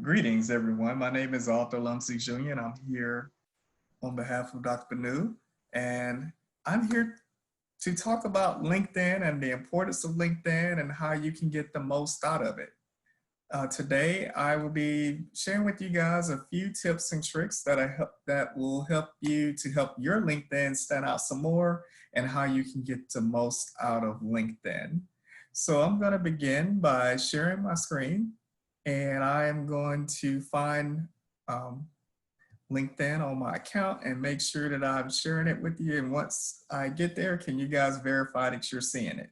Greetings, everyone. My name is Arthur Lumsey Jr., and I'm here on behalf of Dr. Banu. And I'm here to talk about LinkedIn and the importance of LinkedIn and how you can get the most out of it. Today, I will be sharing with you guys a few tips and tricks that will help you to help your LinkedIn stand out some more and how you can get the most out of LinkedIn. So I'm going to begin by sharing my screen, and I am going to find um, LinkedIn on my account and make sure that I'm sharing it with you. And once I get there, can you guys verify that you're seeing it?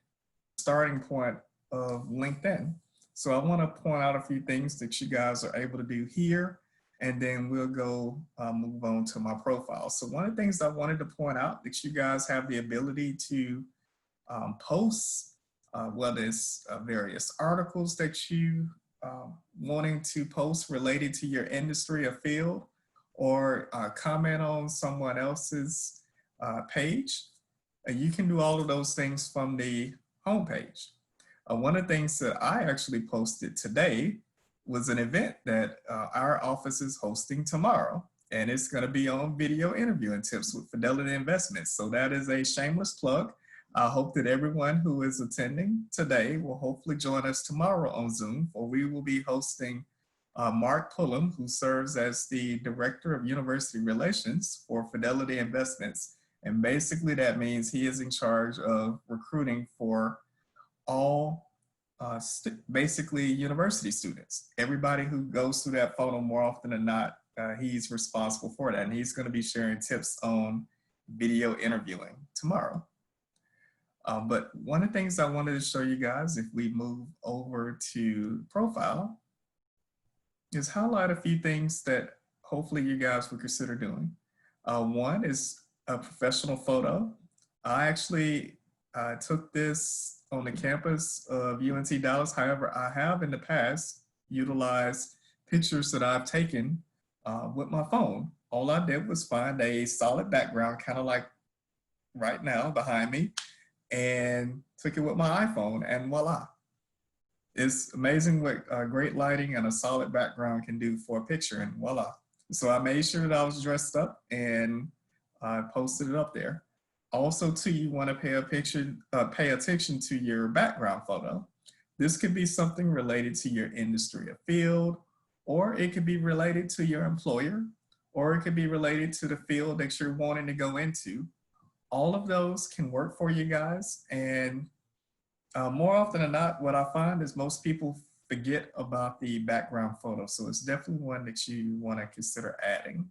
Starting point of LinkedIn. So I want to point out a few things that you guys are able to do here, and then we'll go move on to my profile. So one of the things I wanted to point out that you guys have the ability to post, whether it's various articles that you wanting to post related to your industry or field, or comment on someone else's page. You can do all of those things from the homepage. One of the things that I actually posted today was an event that our office is hosting tomorrow, and it's going to be on video interviewing tips with Fidelity Investments. So that is a shameless plug. I hope that everyone who is attending today will hopefully join us tomorrow on Zoom, for we will be hosting Mark Pullum, who serves as the Director of University Relations for Fidelity Investments. And basically that means he is in charge of recruiting for all basically university students. Everybody who goes through that funnel, more often than not, he's responsible for that. And he's going to be sharing tips on video interviewing tomorrow. But one of the things I wanted to show you guys, if we move over to profile, is highlight a few things that hopefully you guys would consider doing. One is a professional photo. I actually took this on the campus of UNC Dallas. However, I have in the past utilized pictures that I've taken with my phone. All I did was find a solid background, kind of like right now behind me, and took it with my iPhone, and voila. It's amazing what great lighting and a solid background can do for a picture, and voila. So I made sure that I was dressed up and I posted it up there. Also, too, you want to pay attention to your background photo. This could be something related to your industry or field, or it could be related to your employer, or it could be related to the field that you're wanting to go into. All of those can work for you guys, and more often than not, what I find is most people forget about the background photo. So it's definitely one that you want to consider adding.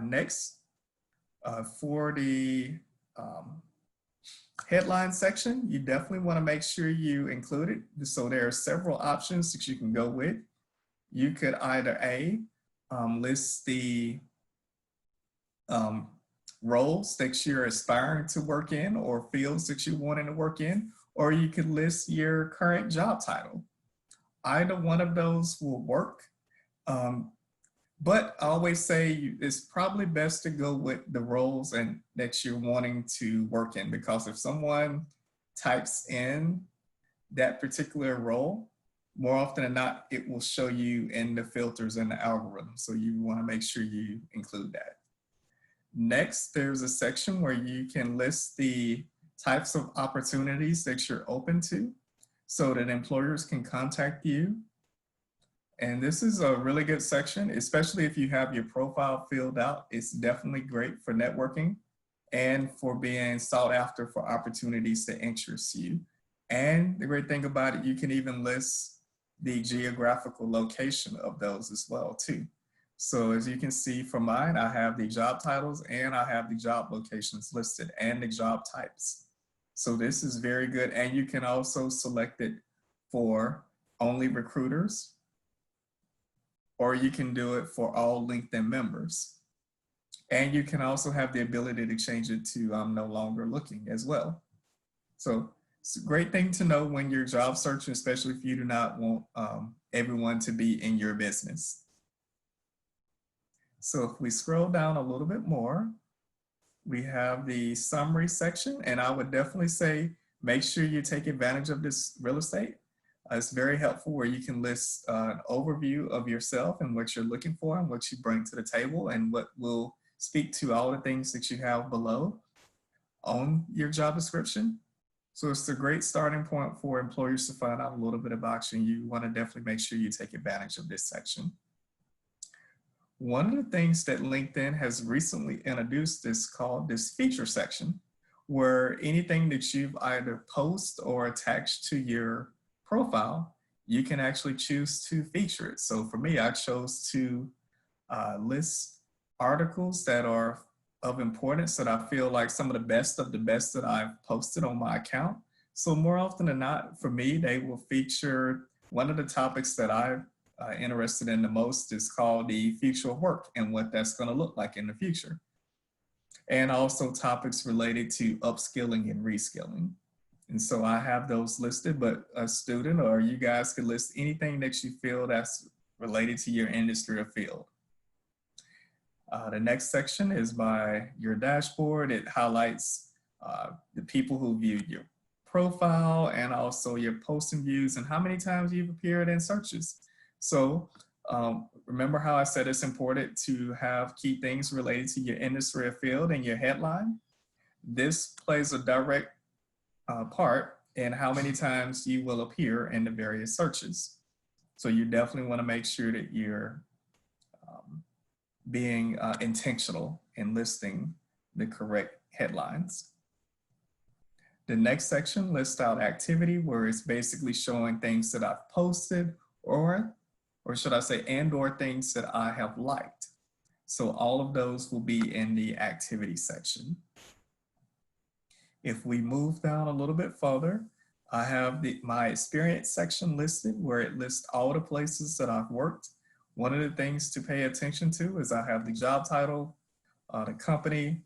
Next, for the headline section, you definitely want to make sure you include it. So there are several options that you can go with. You could either list the roles that you're aspiring to work in or fields that you're wanting to work in, or you could list your current job title. Either one of those will work. But I always say it's probably best to go with the roles and that you're wanting to work in, because if someone types in that particular role, more often than not, it will show you in the filters and the algorithm. So you want to make sure you include that. Next, there's a section where you can list the types of opportunities that you're open to so that employers can contact you. And this is a really good section, especially if you have your profile filled out. It's definitely great for networking and for being sought after for opportunities that interest you. And the great thing about it, you can even list the geographical location of those as well too. So as you can see from mine, I have the job titles and I have the job locations listed and the job types. So this is very good. And you can also select it for only recruiters, or you can do it for all LinkedIn members. And you can also have the ability to change it to I'm no longer looking as well. So it's a great thing to know when you're job searching, especially if you do not want everyone to be in your business. So if we scroll down a little bit more, we have the summary section, and I would definitely say make sure you take advantage of this real estate. It's very helpful where you can list an overview of yourself and what you're looking for and what you bring to the table and what will speak to all the things that you have below on your job description. So it's a great starting point for employers to find out a little bit about you, and you want to definitely make sure you take advantage of this section. One of the things that LinkedIn has recently introduced is called this feature section, where anything that you've either posted or attached to your profile, you can actually choose to feature it. So for me, I chose to list articles that are of importance that I feel like some of the best that I've posted on my account. So more often than not, for me, they will feature one of the topics that I'm interested in the most is called the future of work and what that's going to look like in the future. And also topics related to upskilling and reskilling. And so I have those listed, but a student or you guys could list anything that you feel that's related to your industry or field. The next section is by your dashboard. It highlights the people who viewed your profile and also your posting views and how many times you've appeared in searches. So remember how I said it's important to have key things related to your industry or field in your headline? This plays a direct part in how many times you will appear in the various searches. So you definitely want to make sure that you're being intentional in listing the correct headlines. The next section lists out activity, where it's basically showing things that I've posted or should I say, and or things that I have liked. So all of those will be in the activity section. If we move down a little bit further, I have my experience section listed where it lists all the places that I've worked. One of the things to pay attention to is I have the job title, the company,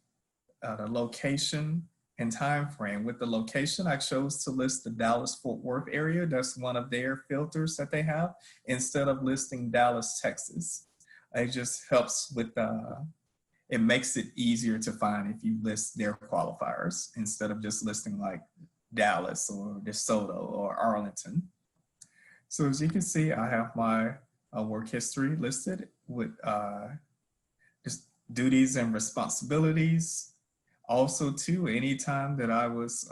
the location, and time frame. With the location, I chose to list the Dallas-Fort Worth area. That's one of their filters that they have, instead of listing Dallas, Texas. It just helps with, it makes it easier to find if you list their qualifiers instead of just listing like Dallas or DeSoto or Arlington. So as you can see, I have my work history listed with just duties and responsibilities. Also too, anytime that I was,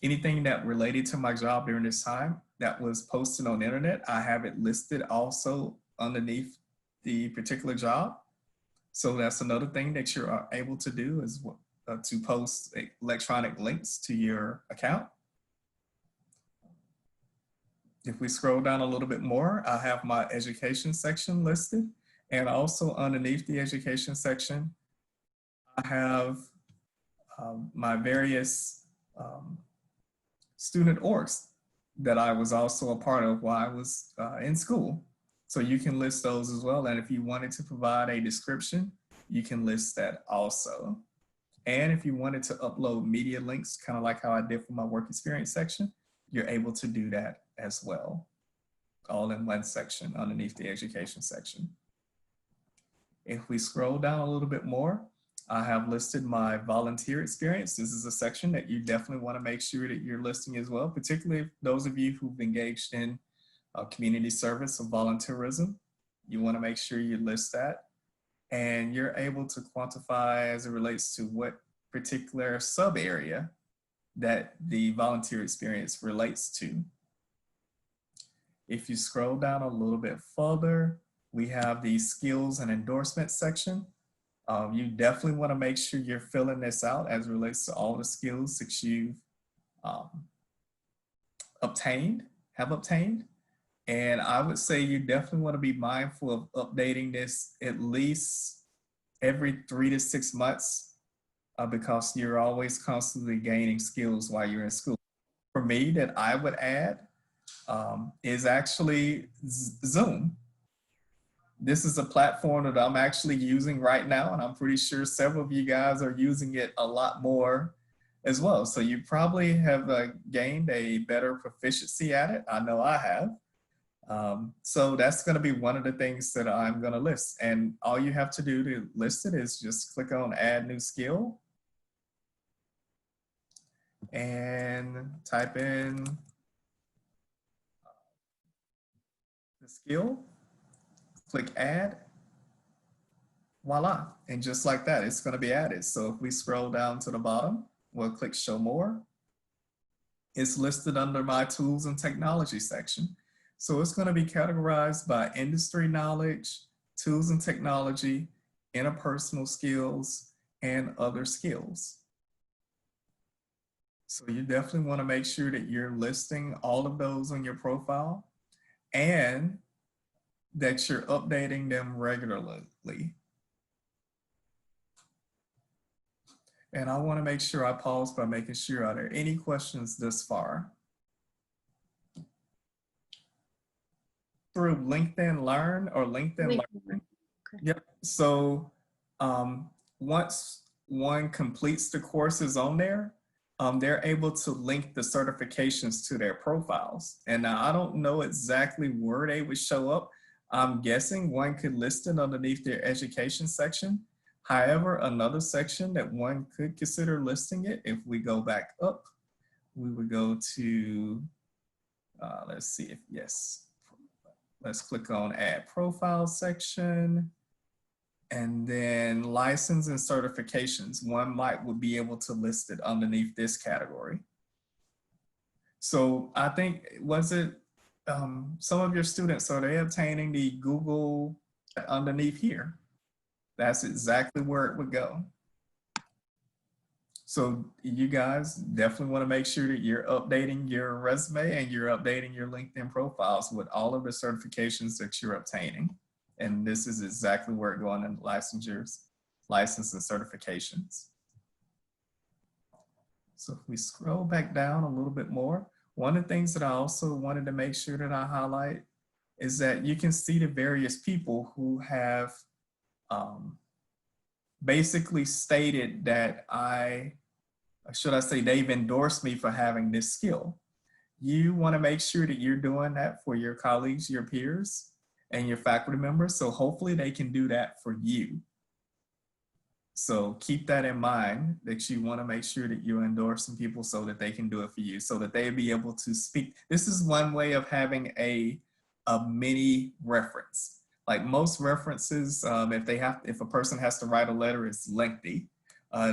anything that related to my job during this time that was posted on the internet, I have it listed also underneath the particular job. So that's another thing that you're able to do is to post electronic links to your account. If we scroll down a little bit more, I have my education section listed, and also underneath the education section, I have my various student orgs that I was also a part of while I was in school. So you can list those as well. And if you wanted to provide a description, you can list that also. And if you wanted to upload media links, kind of like how I did for my work experience section, you're able to do that as well, all in one section underneath the education section. If we scroll down a little bit more, I have listed my volunteer experience. This is a section that you definitely want to make sure that you're listing as well, particularly those of you who've engaged in community service or volunteerism. You want to make sure you list that. And you're able to quantify as it relates to what particular sub area that the volunteer experience relates to. If you scroll down a little bit further, we have the skills and endorsements section. You definitely want to make sure you're filling this out as it relates to all the skills that you've obtained. And I would say you definitely want to be mindful of updating this at least every 3 to 6 months because you're always constantly gaining skills while you're in school. For me, that I would add is actually Zoom. This is a platform that I'm actually using right now, and I'm pretty sure several of you guys are using it a lot more as well. So you probably have gained a better proficiency at it. I know I have. So that's going to be one of the things that I'm going to list. And all you have to do to list it is just click on add new skill and type in the skill, click add, voila. And just like that, it's going to be added. So if we scroll down to the bottom, we'll click show more. It's listed under my tools and technology section. So it's going to be categorized by industry knowledge, tools and technology, interpersonal skills, and other skills. So you definitely want to make sure that you're listing all of those on your profile and that you're updating them regularly. And I want to make sure I pause by making sure, are there any questions this far? Through LinkedIn Learn or LinkedIn Learn. Okay. Yep. So once one completes the courses on there, they're able to link the certifications to their profiles. And now I don't know exactly where they would show up. I'm guessing one could list it underneath their education section. However, another section that one could consider listing it, if we go back up, we would go to, let's see if, yes. Let's click on add profile section. And then license and certifications. One would be able to list it underneath this category. So I think, was it some of your students, are they obtaining the Google underneath here? That's exactly where it would go. So you guys definitely want to make sure that you're updating your resume and you're updating your LinkedIn profiles with all of the certifications that you're obtaining. And this is exactly where it's going in licensures, license and certifications. So if we scroll back down a little bit more, one of the things that I also wanted to make sure that I highlight is that you can see the various people who have basically stated that they've endorsed me for having this skill. You want to make sure that you're doing that for your colleagues, your peers, and your faculty members. So hopefully they can do that for you. So keep that in mind, that you want to make sure that you're endorsing people so that they can do it for you, so that they'll be able to speak. This is one way of having a mini reference. Like most references, if a person has to write a letter, it's lengthy.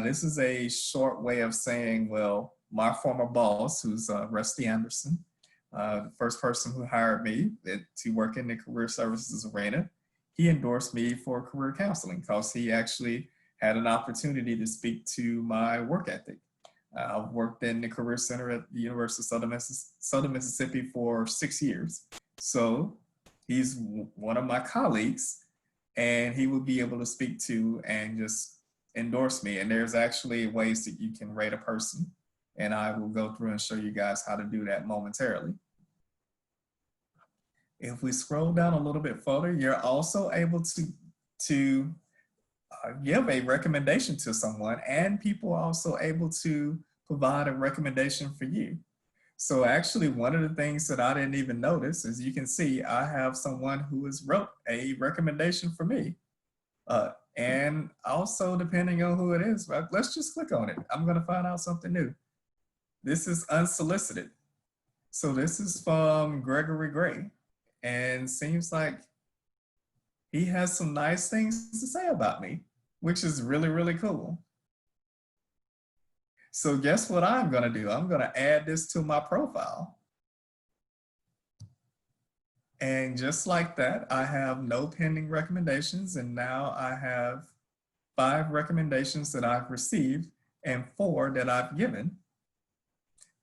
This is a short way of saying, well, my former boss, who's Rusty Anderson, the first person who hired me to work in the career services arena, he endorsed me for career counseling because he actually had an opportunity to speak to my work ethic. I've worked in the Career Center at the University of Southern Mississippi for 6 years. So he's one of my colleagues, and he will be able to speak to and just endorse me. And there's actually ways that you can rate a person, and I will go through and show you guys how to do that momentarily. If we scroll down a little bit further, you're also able to give a recommendation to someone, and people are also able to provide a recommendation for you. So actually, one of the things that I didn't even notice, as you can see, I have someone who has wrote a recommendation for me. And also, depending on who it is, let's just click on it. I'm going to find out something new. This is unsolicited. So this is from Gregory Gray, and seems like he has some nice things to say about me, which is really, really cool. So guess what I'm going to do? I'm going to add this to my profile. And just like that, I have no pending recommendations. And now I have 5 recommendations that I've received and 4 that I've given.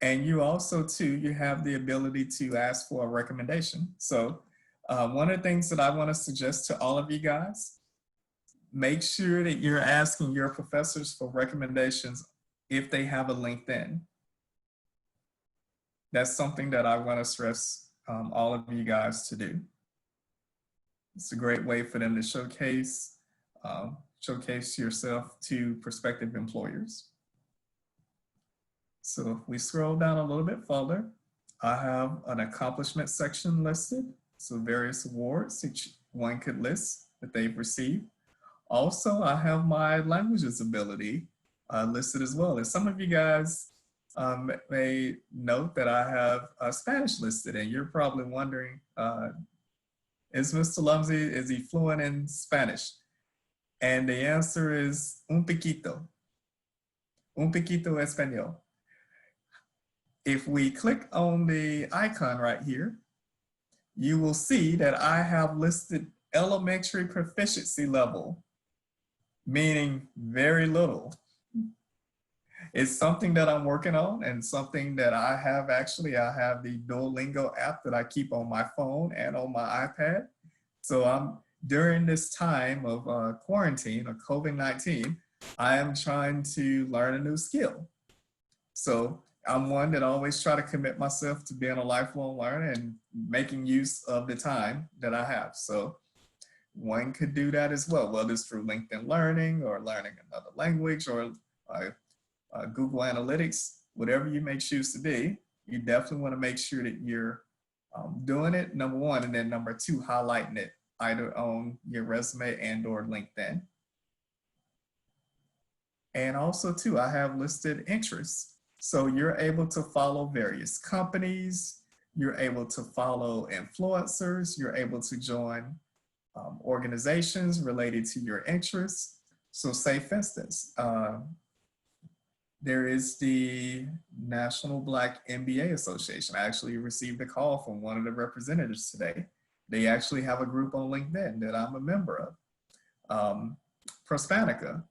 And you also, too, you have the ability to ask for a recommendation. So one of the things that I want to suggest to all of you guys, make sure that you're asking your professors for recommendations if they have a LinkedIn. That's something that I want to stress all of you guys to do. It's a great way for them to showcase yourself to prospective employers. So if we scroll down a little bit further, I have an accomplishment section listed. So various awards that one could list that they've received. Also, I have my languages ability listed as well. And some of you guys may note that I have Spanish listed, and you're probably wondering, Is Mr. Lumsey, is he fluent in Spanish? And the answer is un poquito español. If we click on the icon right here, you will see that I have listed elementary proficiency level, meaning very little. It's something that I'm working on and something that I have I have the Duolingo app that I keep on my phone and on my iPad. So during this time of quarantine or COVID-19, I am trying to learn a new skill. So I'm one that always try to commit myself to being a lifelong learner and making use of the time that I have. So one could do that as well, whether it's through LinkedIn Learning or learning another language or Google Analytics, whatever you may choose to be. You definitely want to make sure that you're doing it, number one, and then number two, highlighting it either on your resume and or LinkedIn. And also too, I have listed interests. So you're able to follow various companies, you're able to follow influencers, you're able to join organizations related to your interests. So say for instance, there is the National Black MBA Association. I actually received a call from one of the representatives today. They actually have a group on LinkedIn that I'm a member of. Prospanica,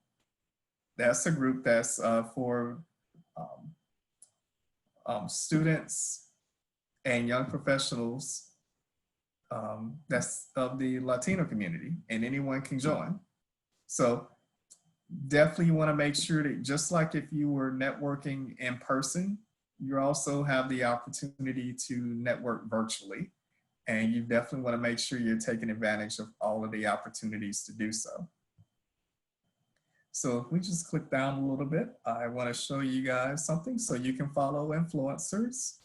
that's a group that's for students and young professionals that's of the Latino community, and anyone can join. So definitely you want to make sure that just like if you were networking in person, you also have the opportunity to network virtually. And you definitely want to make sure you're taking advantage of all of the opportunities to do so. So if we just click down a little bit, I want to show you guys something. So you can follow influencers.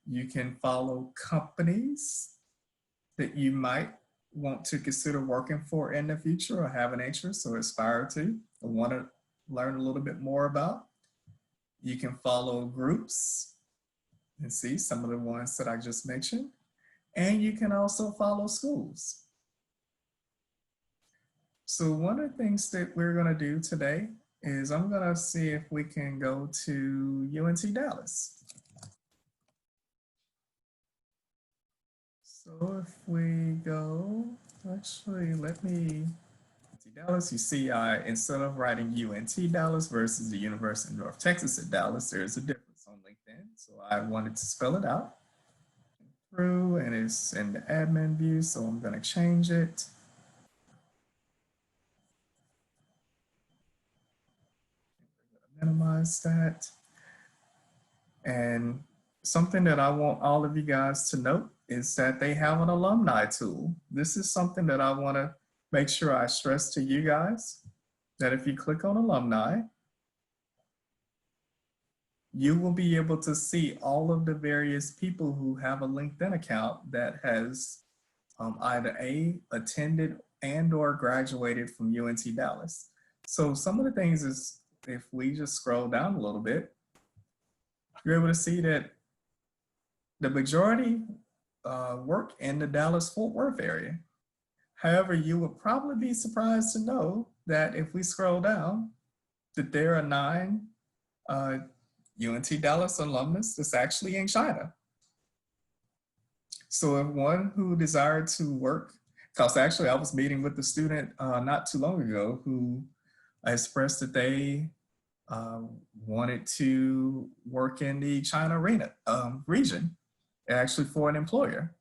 You can follow companies that you might want to consider working for in the future or have an interest or aspire to or want to learn a little bit more about. You can follow groups and see some of the ones that I just mentioned. And you can also follow schools. So one of the things that we're going to do today is I'm going to see if we can go to UNT Dallas. So if we go, actually, let me, UNT Dallas, you see instead of writing UNT Dallas versus the University of North Texas at Dallas, there's a difference on LinkedIn. So I wanted to spell it out through, and it's in the admin view, so I'm going to change it. Minimize that. And something that I want all of you guys to note is that they have an alumni tool. This is something that I want to make sure I stress to you guys, that if you click on alumni, you will be able to see all of the various people who have a LinkedIn account that has either attended and or graduated from UNT Dallas. So some of the things is, if we just scroll down a little bit, you're able to see that the majority work in the Dallas-Fort Worth area. However, you would probably be surprised to know that if we scroll down, that there are 9 UNT Dallas alumnus that's actually in China. So if one who desired to work, because actually I was meeting with a student not too long ago who expressed that they wanted to work in the China region, actually for an employer.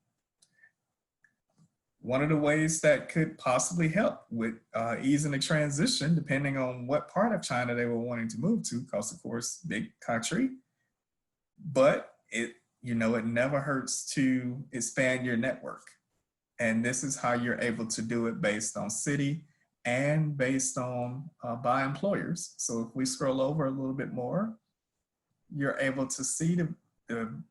One of the ways that could possibly help with easing the transition, depending on what part of China they were wanting to move to, because of course, big country, but it never hurts to expand your network. And this is how you're able to do it based on city and based on by employers. So if we scroll over a little bit more, you're able to see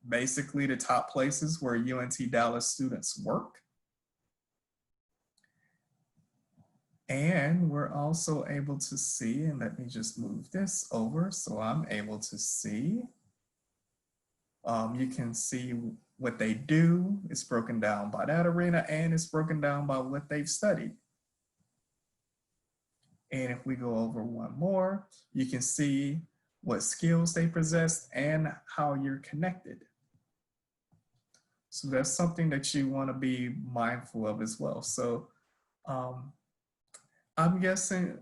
basically the top places where UNT Dallas students work. And we're also able to see, and let me just move this over so I'm able to see. You can see what they do. It's broken down by that arena, and it's broken down by what they've studied. And if we go over one more, you can see what skills they possess and how you're connected. So that's something that you want to be mindful of as well. So I'm guessing,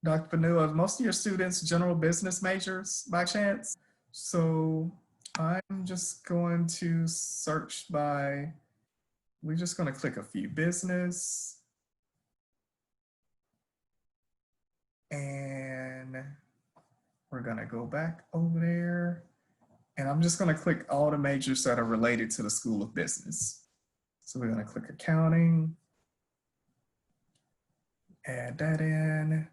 Dr. Panu, are most of your students general business majors by chance? So I'm just going to search by, we're just going to click a few business. And we're going to go back over there. And I'm just going to click all the majors that are related to the School of Business. So we're going to click accounting, add that in.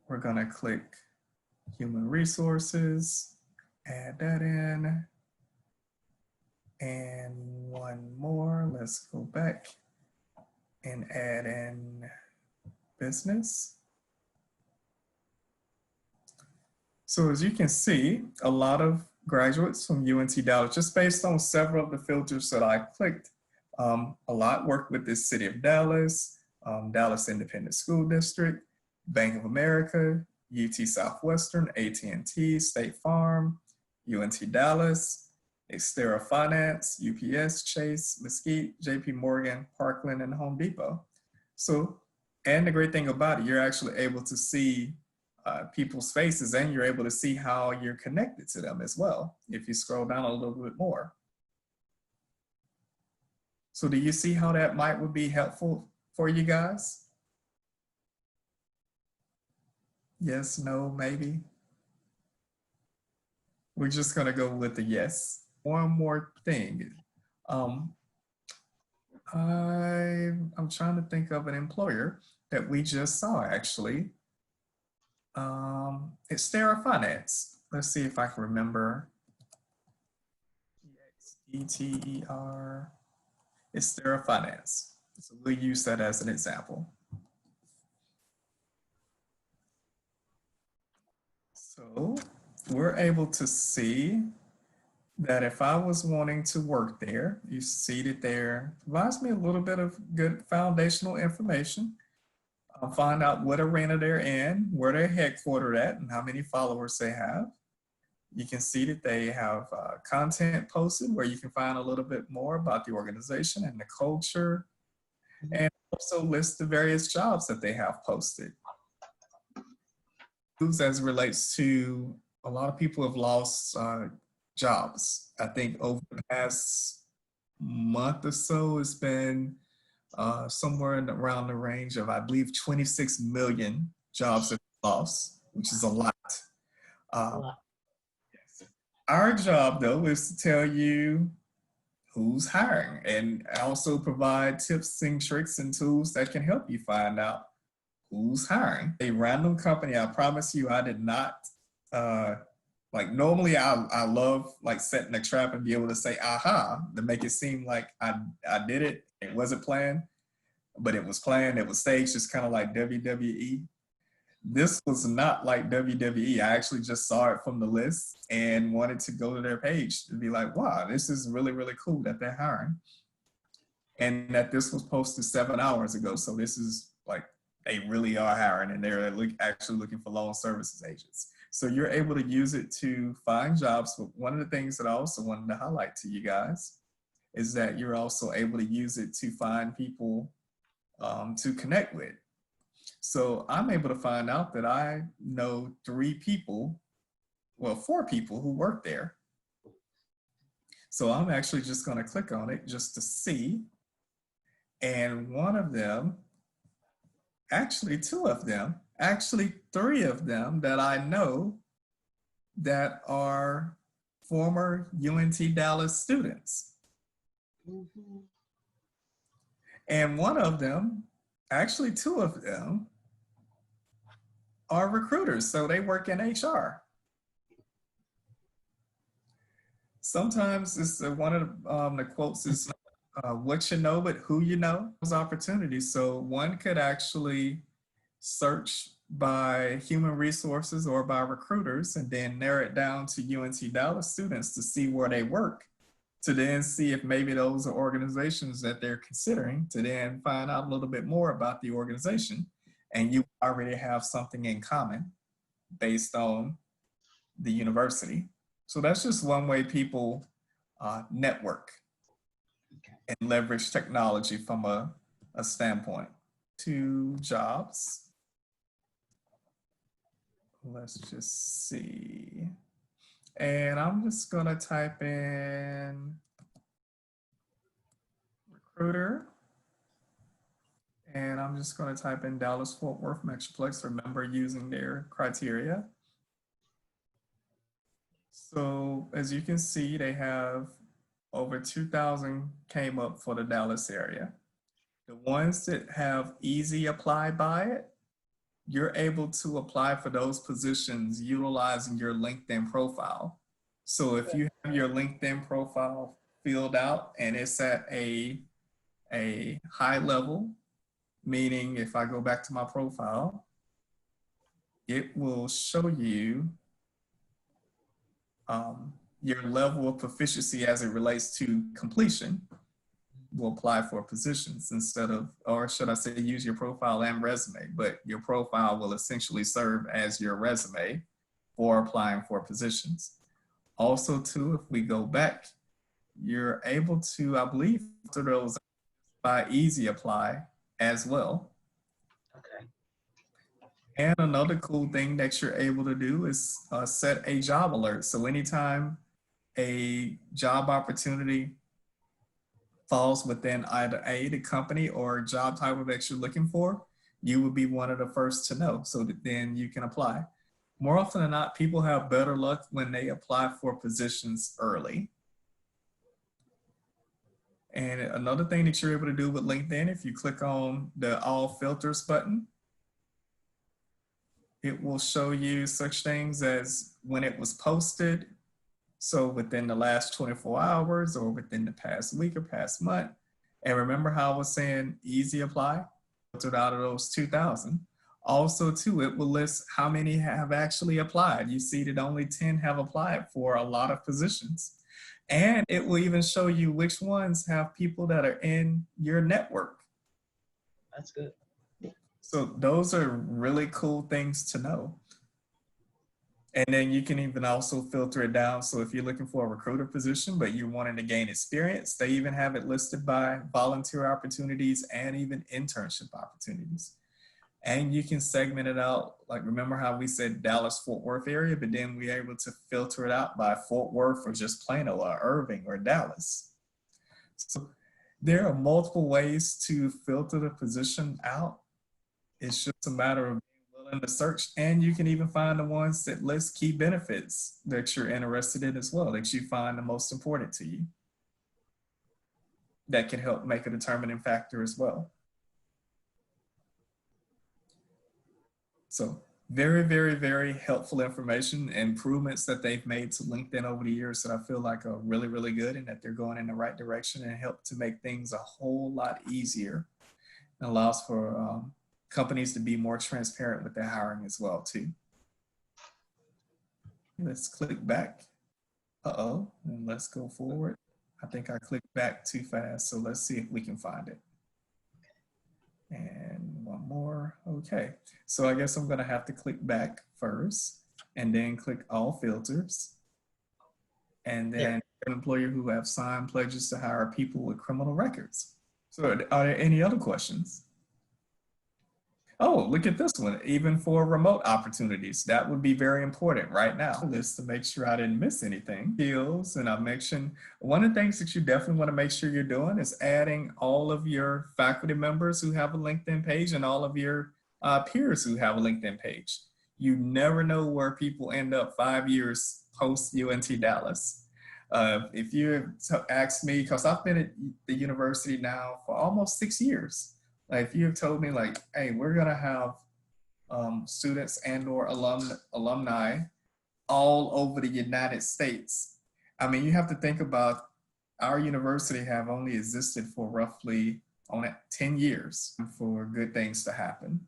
We're going to click human resources, add that in. And one more, let's go back and add in business. So as you can see, a lot of graduates from UNT Dallas, just based on several of the filters that I clicked, a lot work with the City of Dallas, Dallas Independent School District, Bank of America, UT Southwestern, AT&T, State Farm, UNT Dallas, Xterra Finance, UPS, Chase, Mesquite, JP Morgan, Parkland, and Home Depot. So, and the great thing about it, you're actually able to see people's faces, and you're able to see how you're connected to them as well if you scroll down a little bit more. So do you see how that would be helpful for you guys? Yes, no, maybe? We're just gonna go with the yes. One more thing. I'm trying to think of an employer that we just saw actually. It's Xterra Finance. Let's see if I can remember. E-T-E-R. It's Xterra Finance. So we'll use that as an example. So we're able to see that if I was wanting to work there, you see that there provides me a little bit of good foundational information. I'll find out what arena they're in, where they're headquartered at, and how many followers they have. You can see that they have content posted where you can find a little bit more about the organization and the culture, and also list the various jobs that they have posted. As it relates to, a lot of people have lost jobs. I think over the past month or so, it's been somewhere around the range of, I believe, 26 million jobs have lost, which is a lot. Our job, though, is to tell you who's hiring and also provide tips and tricks and tools that can help you find out who's hiring. A random company, I promise you, I did not, like normally I love like setting a trap and be able to say, aha, to make it seem like I did it. It wasn't planned, but it was planned. It was staged, just kind of like WWE. This was not like WWE. I actually just saw it from the list and wanted to go to their page to be like, wow, this is really, really cool that they're hiring. And that this was posted 7 hours ago. So this is like, they really are hiring, and they're actually looking for loan services agents. So you're able to use it to find jobs. But one of the things that I also wanted to highlight to you guys is that you're also able to use it to find people to connect with. So I'm able to find out that I know 4 people who work there. So I'm actually just going to click on it just to see. And one of them, actually 2 of them, actually 3 of them that I know that are former UNT Dallas students. Mm-hmm. And one of them, actually 2 of them, are recruiters, so they work in HR. Sometimes it's one of the quotes is what you know, but who you know. Those opportunities. So one could actually search by human resources or by recruiters and then narrow it down to UNT Dallas students to see where they work, to then see if maybe those are organizations that they're considering, to then find out a little bit more about the organization, and you already have something in common based on the university. So that's just one way people network and leverage technology from a standpoint. To jobs, let's just see. And I'm just gonna type in recruiter. And I'm just gonna type in Dallas Fort Worth Metroplex, remember using their criteria. So as you can see, they have over 2,000 came up for the Dallas area. The ones that have easy apply by it, you're able to apply for those positions utilizing your LinkedIn profile. So if you have your LinkedIn profile filled out and it's at a high level, meaning if I go back to my profile, it will show you your level of proficiency as it relates to completion. Will apply for positions instead of, or should I say, use your profile and resume, but your profile will essentially serve as your resume for applying for positions. Also, too, if we go back, you're able to, I believe, filter those by easy apply as well. Okay. And another cool thing that you're able to do is set a job alert. So anytime a job opportunity falls within either the company or job title that you're looking for, you would be one of the first to know, so that then you can apply. More often than not, people have better luck when they apply for positions early. And another thing that you're able to do with LinkedIn, if you click on the all filters button, it will show you such things as when it was posted, so within the last 24 hours or within the past week or past month. And remember how I was saying easy apply? Filtered out of those 2,000. Also too, it will list how many have actually applied. You see that only 10 have applied for a lot of positions. And it will even show you which ones have people that are in your network. That's good. So those are really cool things to know. And then you can even also filter it down. So if you're looking for a recruiter position, but you're wanting to gain experience, they even have it listed by volunteer opportunities and even internship opportunities. And you can segment it out. Like, remember how we said Dallas Fort Worth area, but then we're able to filter it out by Fort Worth or just Plano or Irving or Dallas. So there are multiple ways to filter the position out. It's just a matter of in the search, and you can even find the ones that list key benefits that you're interested in as well, that you find the most important to you. That can help make a determining factor as well. So very, very, very helpful information, improvements that they've made to LinkedIn over the years that I feel like are really, really good, and that they're going in the right direction and help to make things a whole lot easier, and allows for companies to be more transparent with their hiring as well too. Let's click back. Uh-oh, and let's go forward. I think I clicked back too fast, so let's see if we can find it. And one more, okay. So I guess I'm gonna have to click back first and then click all filters. And then an employer who have signed pledges to hire people with criminal records. So are there any other questions? Oh, look at this one. Even for remote opportunities, that would be very important right now. List to make sure I didn't miss anything. Skills, and I mentioned one of the things that you definitely want to make sure you're doing is adding all of your faculty members who have a LinkedIn page and all of your peers who have a LinkedIn page. You never know where people end up 5 years post UNT Dallas. If you ask me, because I've been at the university now for almost 6 years. Like, if you have told me like, hey, we're gonna have students and or alumni all over the United States. I mean, you have to think about our university have only existed for roughly on it 10 years for good things to happen.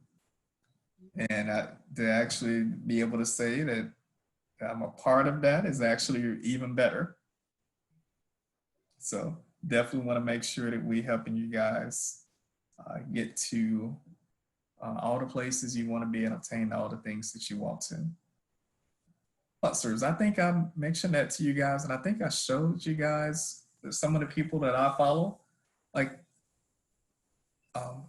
And to actually be able to say that I'm a part of that is actually even better. So definitely want to make sure that we helping you guys get to all the places you want to be and obtain all the things that you want to. Sponsors, I think I mentioned that to you guys, and I think I showed you guys some of the people that I follow. Like, um,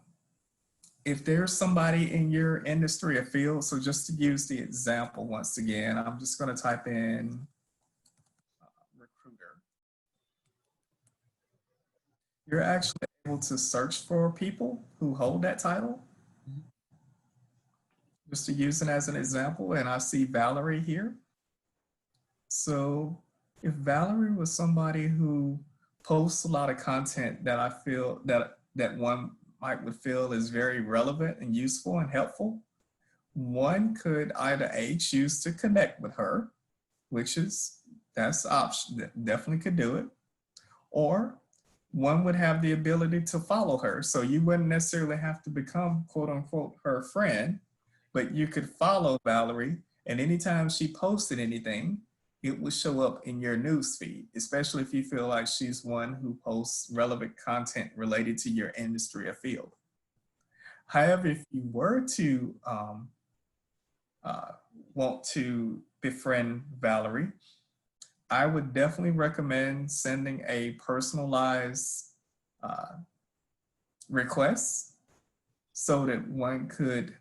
if there's somebody in your industry or field, so just to use the example once again, I'm just going to type in recruiter. You're actually able to search for people who hold that title, just to use it as an example. And I see Valerie here. So if Valerie was somebody who posts a lot of content that I feel that one might would feel is very relevant and useful and helpful, one could either A, choose to connect with her, which is, that's option, definitely could do it, or one would have the ability to follow her. So you wouldn't necessarily have to become quote unquote her friend, but you could follow Valerie, and anytime she posted anything, it would show up in your news feed, especially if you feel like she's one who posts relevant content related to your industry or field. However, if you were to want to befriend Valerie, I would definitely recommend sending a personalized request so that one could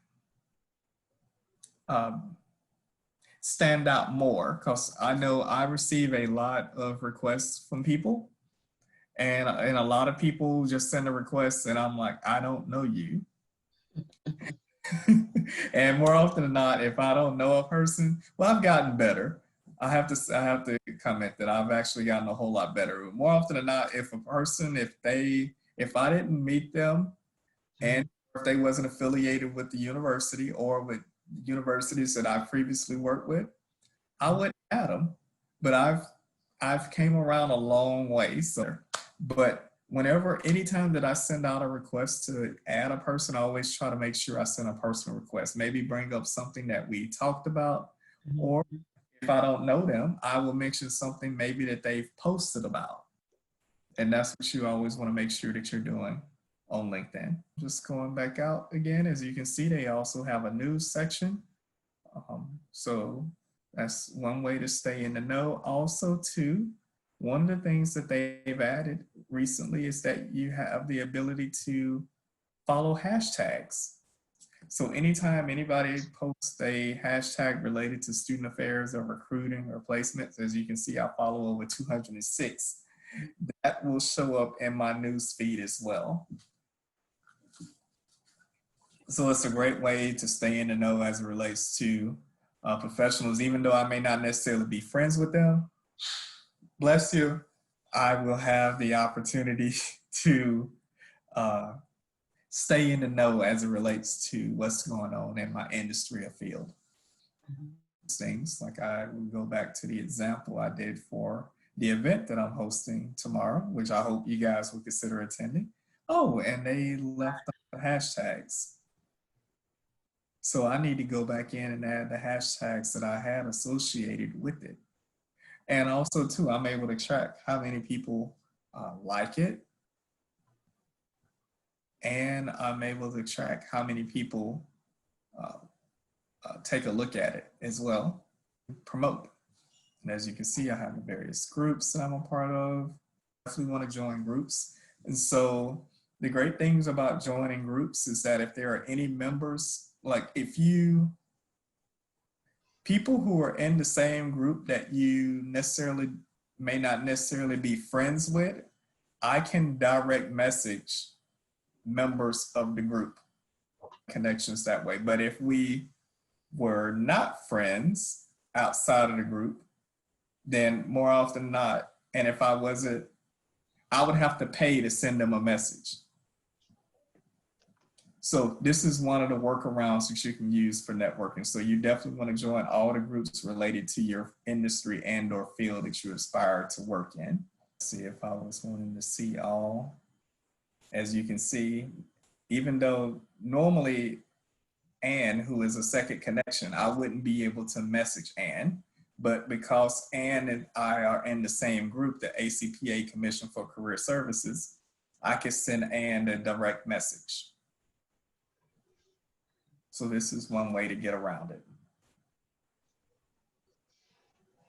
stand out more, because I know I receive a lot of requests from people, and a lot of people just send a request and I'm like, I don't know you. And more often than not, if I don't know a person, well, I've gotten better. I have to comment that I've actually gotten a whole lot better. More often than not, if a person, if I didn't meet them, and if they wasn't affiliated with the university or with universities that I previously worked with, I wouldn't add them. But I've came around a long way. So, but whenever, anytime that I send out a request to add a person, I always try to make sure I send a personal request. Maybe bring up something that we talked about, or if I don't know them, I will mention something maybe that they've posted about. And that's what you always want to make sure that you're doing on LinkedIn. Just going back out again, as you can see, they also have a news section. So that's one way to stay in the know. Also, too, one of the things that they've added recently is that you have the ability to follow hashtags. So anytime anybody posts a hashtag related to student affairs or recruiting or placements, as you can see, I follow over 206, that will show up in my news feed as well. So it's a great way to stay in the know as it relates to professionals, even though I may not necessarily be friends with them. Bless you. I will have the opportunity to stay in the know as it relates to what's going on in my industry or field. Things like, I will go back to the example I did for the event that I'm hosting tomorrow, which I hope you guys will consider attending. Oh, and they left the hashtags. So I need to go back in and add the hashtags that I had associated with it. And also too, I'm able to track how many people like it. And I'm able to track how many people take a look at it as well, promote. And as you can see, I have the various groups that I'm a part of. Definitely want to join groups. And so the great things about joining groups is that if there are any members, like if you, people who are in the same group that you necessarily may not necessarily be friends with, I can direct message members of the group, connections that way. But if we were not friends outside of the group, then more often than not, and if I wasn't, I would have to pay to send them a message. So this is one of the workarounds that you can use for networking. So you definitely want to join all the groups related to your industry and or field that you aspire to work in. Let's see if I was wanting to see all. As you can see, even though normally Anne, who is a second connection, I wouldn't be able to message Anne, But because Ann and I are in the same group, the ACPA Commission for Career Services, I can send Ann a direct message. So this is one way to get around it.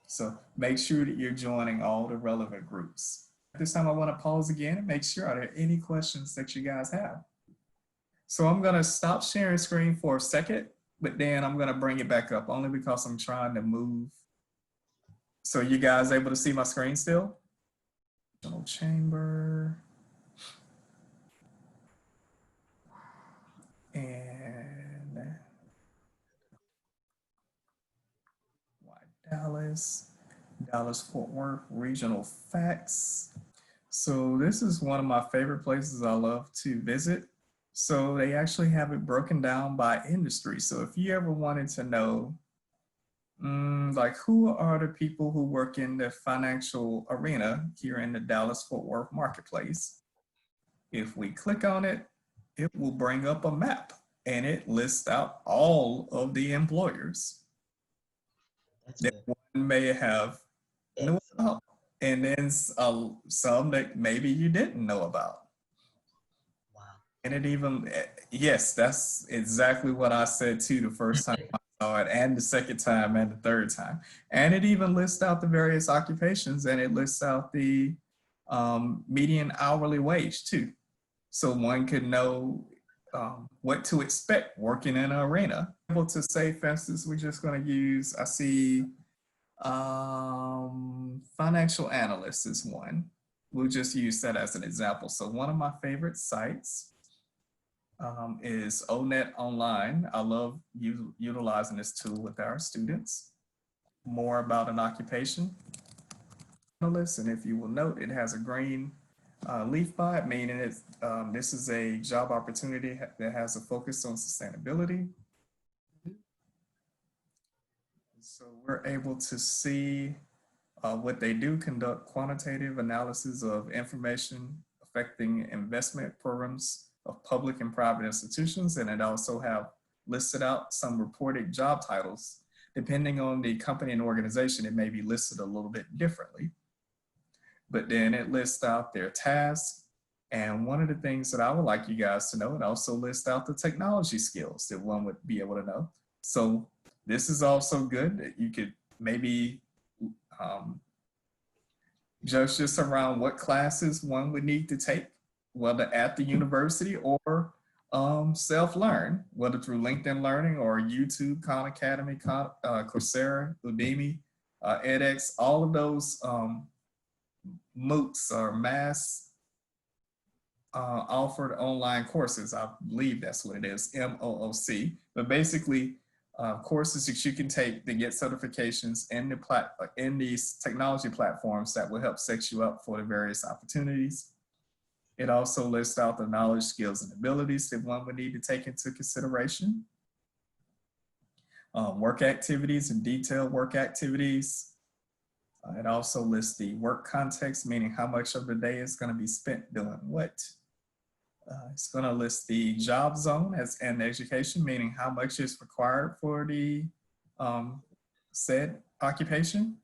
So make sure that you're joining all the relevant groups. This time I want to pause again and make sure, are there any questions that you guys have? So I'm going to stop sharing screen for a second, but then I'm going to bring it back up only because I'm trying to move. So you guys able to see my screen still? Chamber. And Dallas, Dallas-Fort Worth regional facts. So this is one of my favorite places I love to visit. So they actually have it broken down by industry. So if you ever wanted to know, like who are the people who work in the financial arena here in the Dallas-Fort Worth marketplace, if we click on it, it will bring up a map and it lists out all of the employers that one may have known about, and then some that maybe you didn't know about. Wow. And it even, yes, that's exactly what I said too the first time I saw it, and the second time, and the third time. And it even lists out the various occupations, and it lists out the median hourly wage too. So one could know what to expect working in an arena. Able to say, for instance, we're just going to use, I see financial analyst is one. We'll just use that as an example. So one of my favorite sites is ONET Online. I love utilizing this tool with our students. More about an occupation analyst, and if you will note, it has a green leaf by it, meaning it's, this is a job opportunity that has a focus on sustainability. So we're able to see what they do: conduct quantitative analysis of information affecting investment programs of public and private institutions, and it also have listed out some reported job titles. Depending on the company and organization, it may be listed a little bit differently. But then it lists out their tasks. And one of the things that I would like you guys to know, it also lists out the technology skills that one would be able to know. So this is also good that you could maybe judge this around what classes one would need to take, whether at the university or self-learn, whether through LinkedIn Learning or YouTube, Khan Academy, Coursera, Udemy, edX, all of those MOOCs or mass offered online courses. I believe that's what it is, MOOC. But basically, courses that you can take to get certifications in these technology platforms that will help set you up for the various opportunities. It also lists out the knowledge, skills, and abilities that one would need to take into consideration. Work activities and detailed work activities. It also lists the work context, meaning how much of the day is going to be spent doing what. It's going to list the job zone and education, meaning how much is required for the said occupation.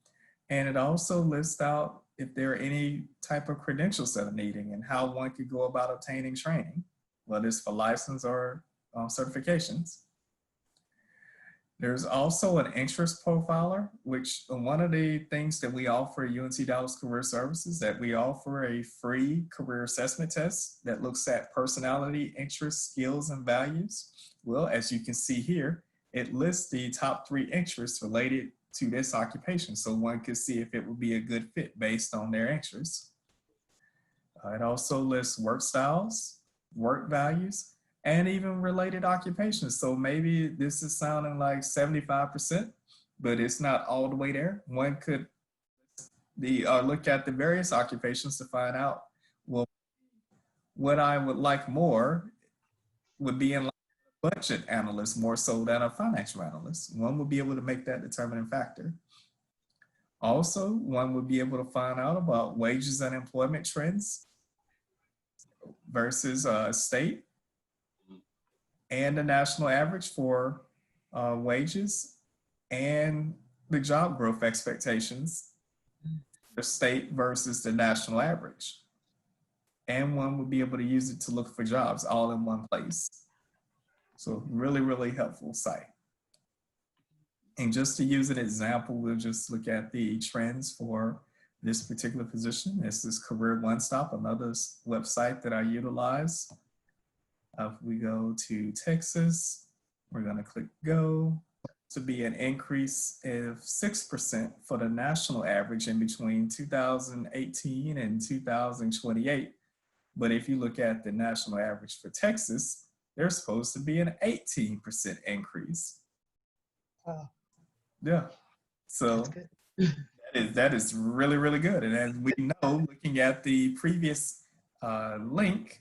And it also lists out if there are any type of credentials that are needing and how one could go about obtaining training, whether it's for license or certifications. There's also an interest profiler, which one of the things that we offer at UNC Dallas Career Services, that we offer a free career assessment test that looks at personality, interests, skills, and values. Well, as you can see here, it lists the top 3 interests related to this occupation. So one could see if it would be a good fit based on their interests. It also lists work styles, work values, and even related occupations. So maybe this is sounding like 75%, but it's not all the way there. One could look at the various occupations to find out, well, what I would like more would be in line with a budget analyst more so than a financial analyst. One would be able to make that determining factor. Also, one would be able to find out about wages and employment trends versus state and the national average for wages and the job growth expectations, the state versus the national average. And one would be able to use it to look for jobs all in one place. So really, really helpful site. And just to use an example, we'll just look at the trends for this particular position. This is Career One Stop, another website that I utilize. If we go to Texas, we're going to click go. To be an increase of 6% for the national average in between 2018 and 2028. But if you look at the national average for Texas, there's supposed to be an 18% increase. Wow. Yeah. So That's good. that is really, really good. And as we know, looking at the previous link,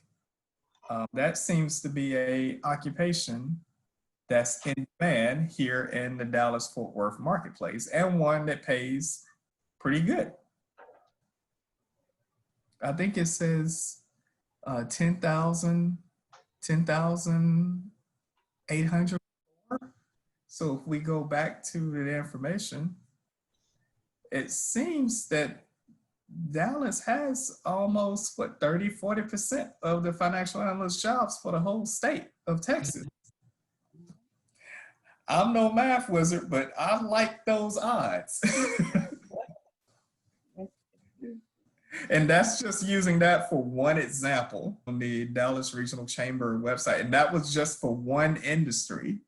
that seems to be a occupation that's in demand here in the Dallas-Fort Worth marketplace, and one that pays pretty good. I think it says 10,800. So if we go back to the information, it seems that Dallas has almost, what, 30–40% of the financial analyst jobs for the whole state of Texas. I'm no math wizard, but I like those odds. And that's just using that for one example on the Dallas Regional Chamber website. And that was just for one industry.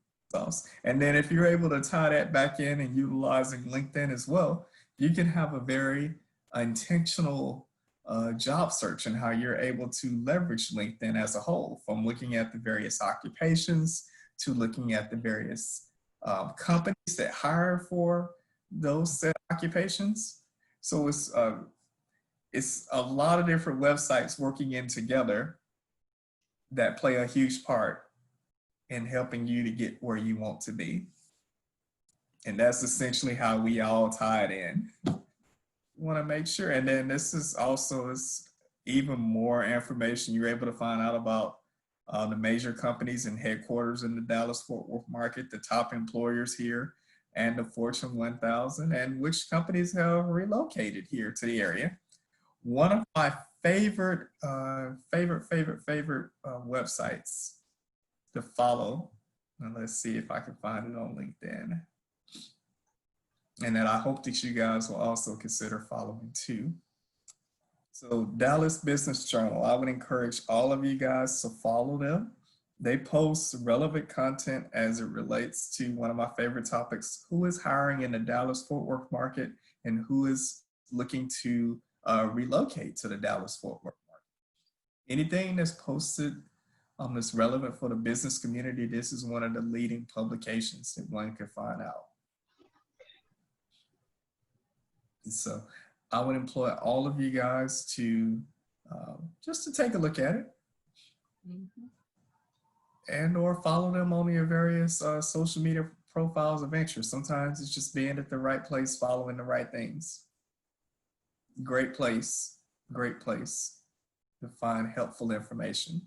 And then if you're able to tie that back in and utilizing LinkedIn as well, you can have a very intentional job search and how you're able to leverage LinkedIn as a whole, from looking at the various occupations to looking at the various companies that hire for those set occupations. So it's a lot of different websites working in together that play a huge part in helping you to get where you want to be. And that's essentially how we all tie it in. Want to make sure. And then this is also even more information you're able to find out about the major companies and headquarters in the Dallas-Fort Worth market, the top employers here, and the Fortune 1000, and which companies have relocated here to the area. One of my favorite websites to follow, and let's see if I can find it on LinkedIn, and that I hope that you guys will also consider following too. So Dallas Business Journal, I would encourage all of you guys to follow them. They post relevant content as it relates to one of my favorite topics: who is hiring in the Dallas-Fort Worth market and who is looking to relocate to the Dallas-Fort Worth market. Anything that's posted that's relevant for the business community, this is one of the leading publications that one can find out. And so I would employ all of you guys to just to take a look at it. And or follow them on your various social media profiles of interest. Sometimes it's just being at the right place, following the right things. Great place to find helpful information.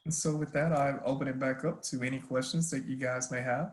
And so with that, I open it back up to any questions that you guys may have.